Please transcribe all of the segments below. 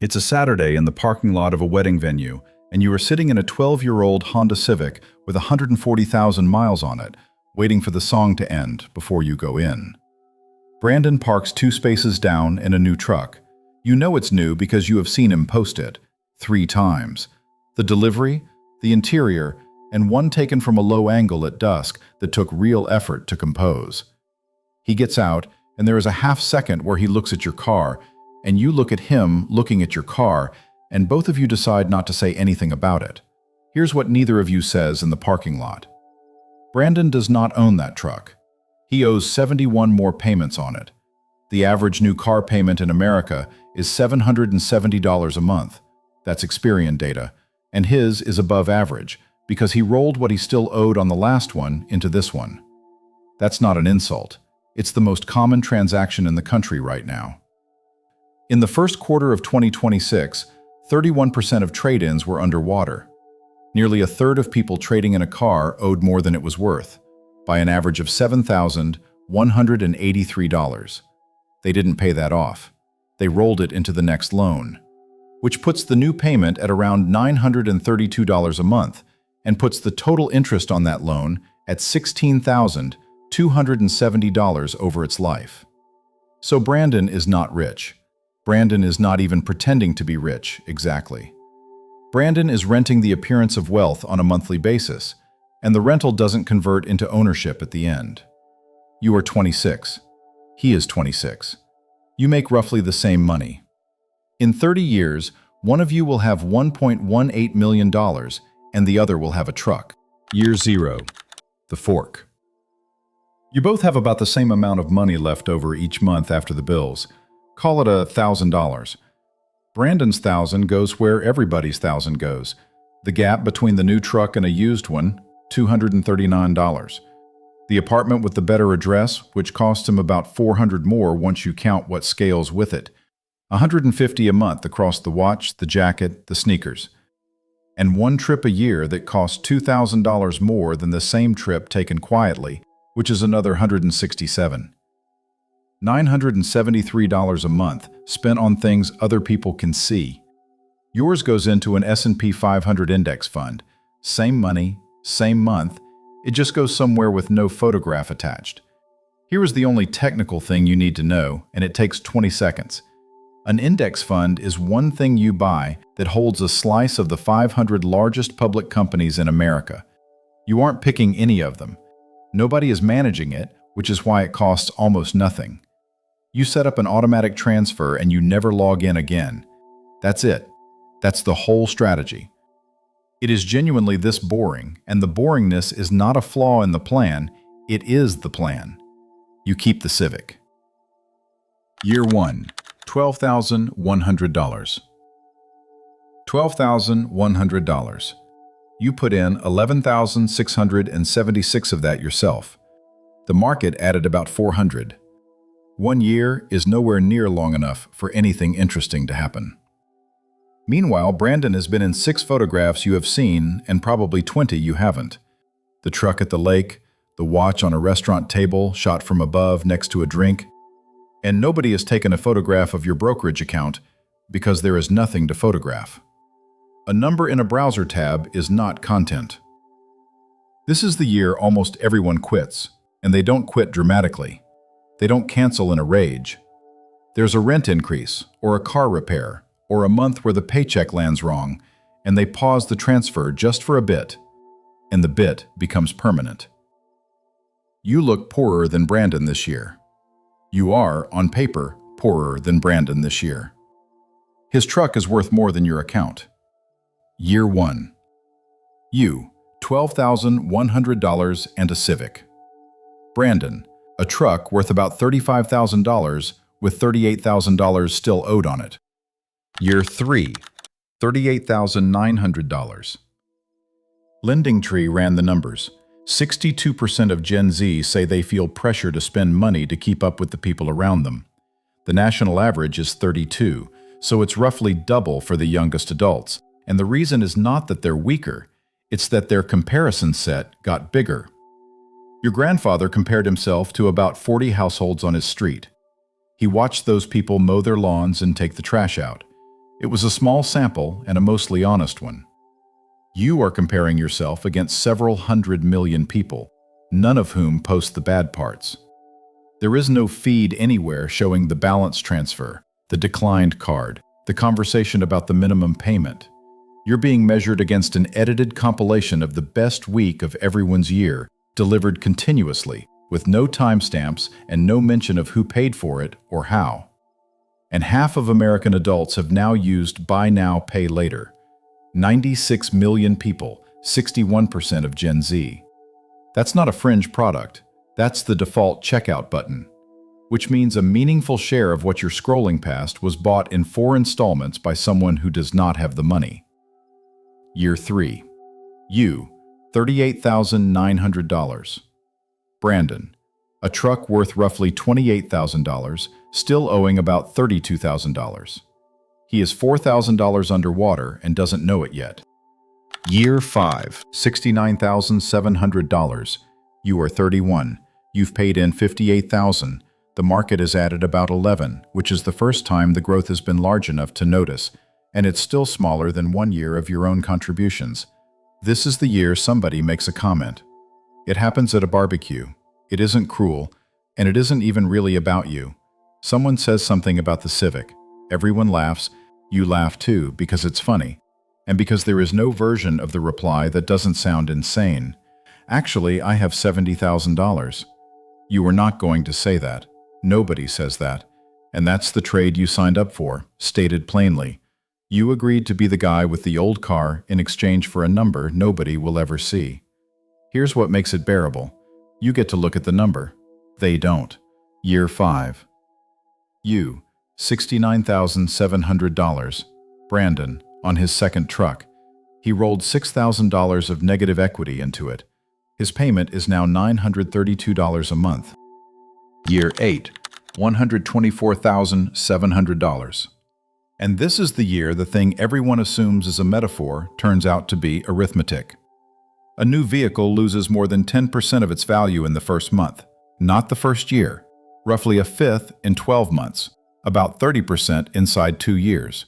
It's a Saturday in the parking lot of a wedding venue, and you are sitting in a 12-year-old Honda Civic with 140,000 miles on it, waiting for the song to end before you go in. Brandon parks 2 spaces down in a new truck. You know it's new because you have seen him post it 3 times. The delivery, the interior, and one taken from a low angle at dusk that took real effort to compose. He gets out, and there is a half second where he looks at your car, and you look at him looking at your car, and both of you decide not to say anything about it. Here's what neither of you says in the parking lot. Brandon does not own that truck. He owes 71 more payments on it. The average new car payment in America is $770 a month. That's Experian data, and his is above average because he rolled what he still owed on the last one into this one. That's not an insult. It's the most common transaction in the country right now. In the first quarter of 2026, 31% of trade-ins were underwater. Nearly a third of people trading in a car owed more than it was worth, by an average of $7,183. They didn't pay that off. They rolled it into the next loan, which puts the new payment at around $932 a month and puts the total interest on that loan at $16,270 over its life. So Brandon is not rich. Brandon is not even pretending to be rich, exactly. Brandon is renting the appearance of wealth on a monthly basis, and the rental doesn't convert into ownership at the end. You are 26. He is 26. You make roughly the same money. In 30 years, one of you will have $1.18 million, and the other will have a truck. Year 0. The fork. You both have about the same amount of money left over each month after the bills. Call it $1,000. Brandon's 1,000 goes where everybody's 1,000 goes. The gap between the new truck and a used one, $239. The apartment with the better address, which costs him about $400 more once you count what scales with it. $150 a month across the watch, the jacket, the sneakers. And one trip a year that costs $2,000 more than the same trip taken quietly, which is another $167. $973 a month spent on things other people can see. Yours goes into an S&P 500 index fund. Same money, same month. It just goes somewhere with no photograph attached. Here is the only technical thing you need to know, and it takes 20 seconds. An index fund is one thing you buy that holds a slice of the 500 largest public companies in America. You aren't picking any of them. Nobody is managing it, which is why it costs almost nothing. You set up an automatic transfer and you never log in again. That's it. That's the whole strategy. It is genuinely this boring, and the boringness is not a flaw in the plan, it is the plan. You keep the Civic. Year 1. $12,100. $12,100. You put in $11,676 of that yourself. The market added about $400. 1 year is nowhere near long enough for anything interesting to happen. Meanwhile, Brandon has been in 6 photographs you have seen and probably 20 you haven't. The truck at the lake, the watch on a restaurant table shot from above next to a drink, and nobody has taken a photograph of your brokerage account because there is nothing to photograph. A number in a browser tab is not content. This is the year almost everyone quits, and they don't quit dramatically. They don't cancel in a rage. There's a rent increase, or a car repair, or a month where the paycheck lands wrong, and they pause the transfer just for a bit, and the bit becomes permanent. You look poorer than Brandon this year. You are, on paper, poorer than Brandon this year. His truck is worth more than your account. Year 1. You, $12,100 and a Civic. Brandon, a truck worth about $35,000 with $38,000 still owed on it. Year 3. $38,900. LendingTree ran the numbers. 62% of Gen Z say they feel pressure to spend money to keep up with the people around them. The national average is 32, so it's roughly double for the youngest adults. And the reason is not that they're weaker, it's that their comparison set got bigger. Your grandfather compared himself to about 40 households on his street. He watched those people mow their lawns and take the trash out. It was a small sample and a mostly honest one. You are comparing yourself against several 100 million people, none of whom post the bad parts. There is no feed anywhere showing the balance transfer, the declined card, the conversation about the minimum payment. You're being measured against an edited compilation of the best week of everyone's year, delivered continuously, with no timestamps and no mention of who paid for it or how. And half of American adults have now used Buy Now, Pay Later. 96 million people, 61% of Gen Z. That's not a fringe product, that's the default checkout button, which means a meaningful share of what you're scrolling past was bought in 4 installments by someone who does not have the money. Year 3. You, $38,900. Brandon, a truck worth roughly $28,000, still owing about $32,000. He is $4,000 underwater and doesn't know it yet. Year 5, $69,700. You are 31. You've paid in $58,000. The market has added about 11, which is the first time the growth has been large enough to notice, and it's still smaller than 1 year of your own contributions. This is the year somebody makes a comment. It happens at a barbecue. It isn't cruel, and it isn't even really about you. Someone says something about the Civic. Everyone laughs. You laugh too because it's funny, and because there is no version of the reply that doesn't sound insane. Actually, I have $70,000. You were not going to say that. Nobody says that. And that's the trade you signed up for, stated plainly. You agreed to be the guy with the old car in exchange for a number nobody will ever see. Here's what makes it bearable. You get to look at the number. They don't. Year 5. You, $69,700. Brandon, on his second truck. He rolled $6,000 of negative equity into it. His payment is now $932 a month. Year 8, $124,700. And this is the year the thing everyone assumes is a metaphor turns out to be arithmetic. A new vehicle loses more than 10% of its value in the first month, not the first year, roughly a fifth in 12 months. About 30% inside 2 years.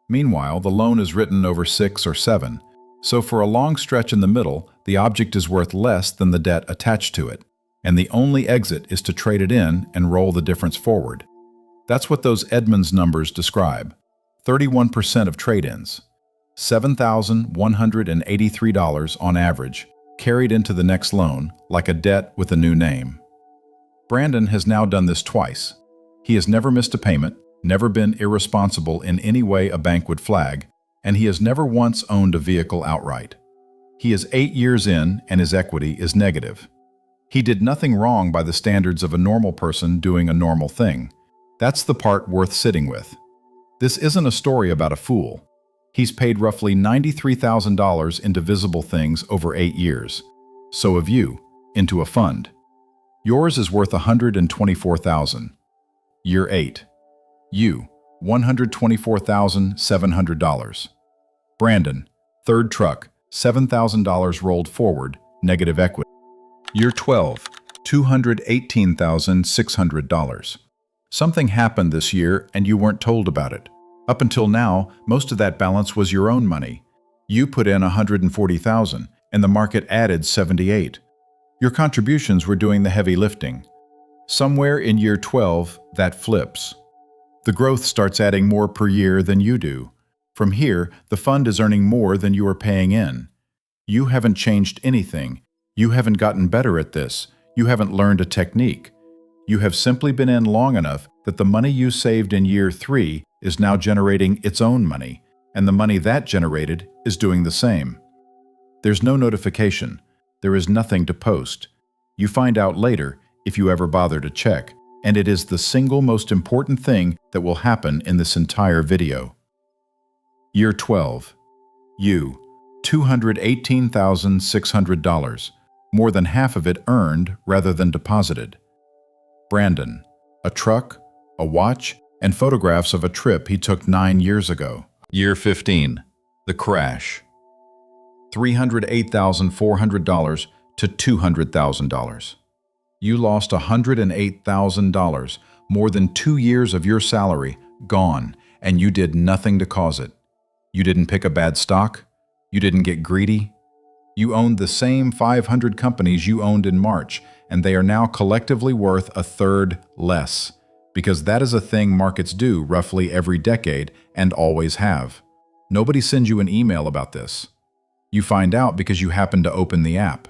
Meanwhile, the loan is written over 6 or 7, so for a long stretch in the middle, the object is worth less than the debt attached to it, and the only exit is to trade it in and roll the difference forward. That's what those Edmunds numbers describe. 31% of trade-ins. $7,183 on average, carried into the next loan, like a debt with a new name. Brandon has now done this twice. He has never missed a payment, never been irresponsible in any way a bank would flag, and he has never once owned a vehicle outright. He is 8 years in and his equity is negative. He did nothing wrong by the standards of a normal person doing a normal thing. That's the part worth sitting with. This isn't a story about a fool. He's paid roughly $93,000 into visible things over 8 years. So have you, into a fund. Yours is worth $124,000. Year 8. You, $124,700. Brandon, third truck, $7,000 rolled forward, negative equity. Year 12, $218,600. Something happened this year and you weren't told about it. Up until now, most of that balance was your own money. You put in $140,000 and the market added $78,000. Your contributions were doing the heavy lifting. Somewhere in year 12, that flips. The growth starts adding more per year than you do. From here, the fund is earning more than you are paying in. You haven't changed anything. You haven't gotten better at this. You haven't learned a technique. You have simply been in long enough that the money you saved in year 3 is now generating its own money, and the money that generated is doing the same. There's no notification. There is nothing to post. You find out later if you ever bother to check, and it is the single most important thing that will happen in this entire video. Year 12. You, $218,600, more than half of it earned rather than deposited. Brandon, a truck, a watch, and photographs of a trip he took 9 years ago. Year 15. The crash. $308,400 to $200,000. You lost $108,000, more than 2 years of your salary, gone, and you did nothing to cause it. You didn't pick a bad stock. You didn't get greedy. You owned the same 500 companies you owned in March, and they are now collectively worth a third less, because that is a thing markets do roughly every decade and always have. Nobody sends you an email about this. You find out because you happen to open the app.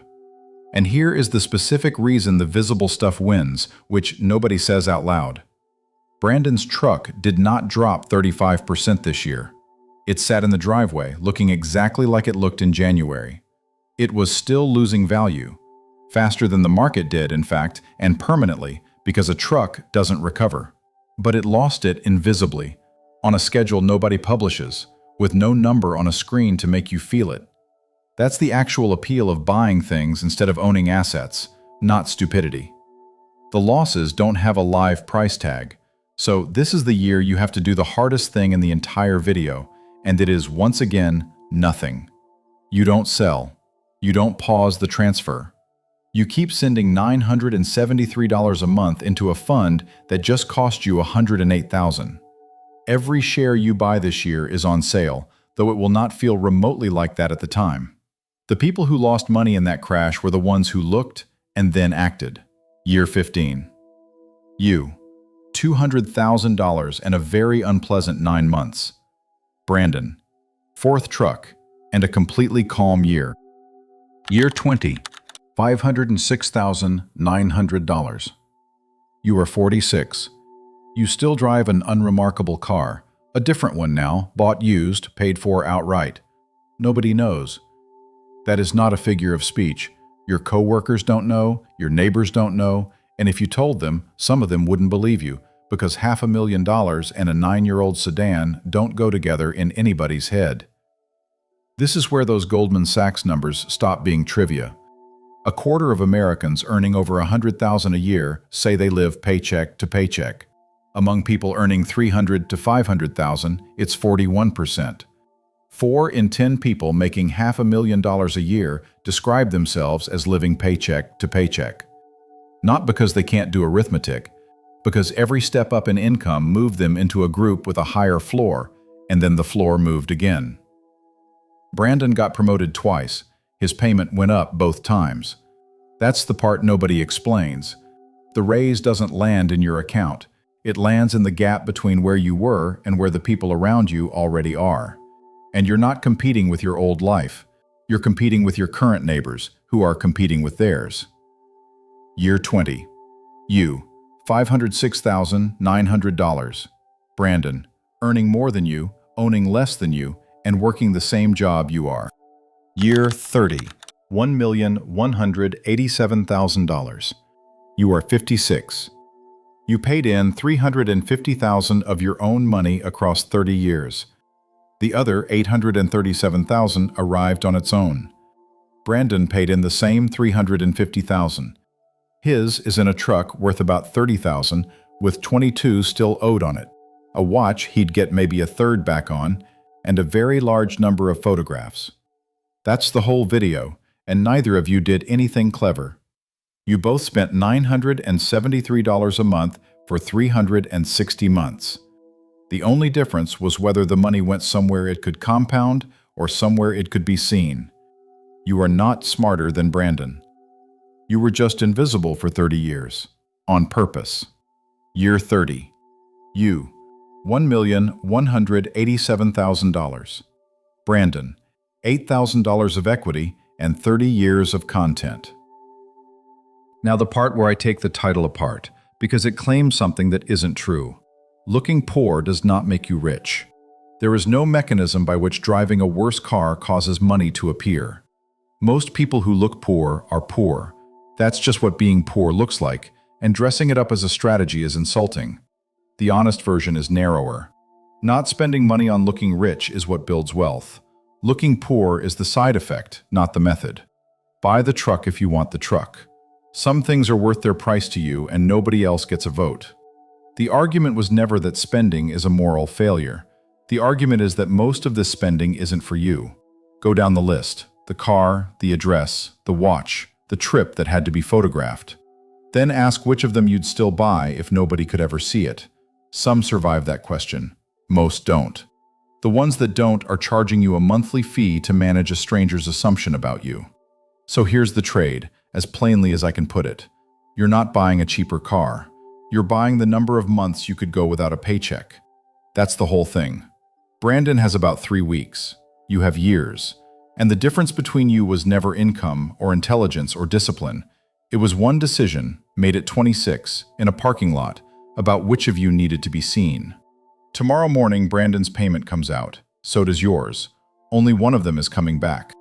And here is the specific reason the visible stuff wins, which nobody says out loud. Brandon's truck did not drop 35% this year. It sat in the driveway, looking exactly like it looked in January. It was still losing value, faster than the market did, in fact, and permanently, because a truck doesn't recover. But it lost it invisibly, on a schedule nobody publishes, with no number on a screen to make you feel it. That's the actual appeal of buying things instead of owning assets, not stupidity. The losses don't have a live price tag, so this is the year you have to do the hardest thing in the entire video, and it is, once again, nothing. You don't sell. You don't pause the transfer. You keep sending $973 a month into a fund that just cost you $108,000. Every share you buy this year is on sale, though it will not feel remotely like that at the time. The people who lost money in that crash were the ones who looked and then acted. Year 15. You. $200,000 and a very unpleasant 9 months. Brandon. 4th truck and a completely calm year. Year 20. $506,900. You are 46. You still drive an unremarkable car, a different one now, bought used, paid for outright. Nobody knows. That is not a figure of speech. Your coworkers don't know, your neighbors don't know, and if you told them, some of them wouldn't believe you, because $500,000 and a 9-year-old sedan don't go together in anybody's head. This is where those Goldman Sachs numbers stop being trivia. A quarter of Americans earning over $100,000 a year say they live paycheck to paycheck. Among people earning $300,000 to $500,000, it's 41%. 4 in 10 people making $500,000 a year describe themselves as living paycheck to paycheck. Not because they can't do arithmetic, because every step up in income moved them into a group with a higher floor, and then the floor moved again. Brandon got promoted twice. His payment went up both times. That's the part nobody explains. The raise doesn't land in your account. It lands in the gap between where you were and where the people around you already are. And you're not competing with your old life. You're competing with your current neighbors, who are competing with theirs. Year 20. You. $506,900. Brandon. Earning more than you, owning less than you, and working the same job you are. Year 30. $1,187,000. You are 56. You paid in $350,000 of your own money across 30 years. The other $837,000 arrived on its own. Brandon paid in the same $350,000. His is in a truck worth about $30,000 with $22,000 still owed on it, a watch he'd get maybe a third back on, and a very large number of photographs. That's the whole video, and neither of you did anything clever. You both spent $973 a month for 360 months. The only difference was whether the money went somewhere it could compound or somewhere it could be seen. You are not smarter than Brandon. You were just invisible for 30 years, on purpose. Year 30. You. $1,187,000. Brandon. $8,000 of equity and 30 years of content. Now the part where I take the title apart, because it claims something that isn't true. Looking poor does not make you rich. There is no mechanism by which driving a worse car causes money to appear. Most people who look poor are poor. That's just what being poor looks like, and dressing it up as a strategy is insulting. The honest version is narrower. Not spending money on looking rich is what builds wealth. Looking poor is the side effect, not the method. Buy the truck if you want the truck. Some things are worth their price to you and nobody else gets a vote. The argument was never that spending is a moral failure. The argument is that most of this spending isn't for you. Go down the list: the car, the address, the watch, the trip that had to be photographed. Then ask which of them you'd still buy if nobody could ever see it. Some survive that question. Most don't. The ones that don't are charging you a monthly fee to manage a stranger's assumption about you. So here's the trade, as plainly as I can put it. You're not buying a cheaper car. You're buying the number of months you could go without a paycheck. That's the whole thing. Brandon has about 3 weeks. You have years. And the difference between you was never income or intelligence or discipline. It was one decision, made at 26, in a parking lot, about which of you needed to be seen. Tomorrow morning, Brandon's payment comes out. So does yours. Only one of them is coming back.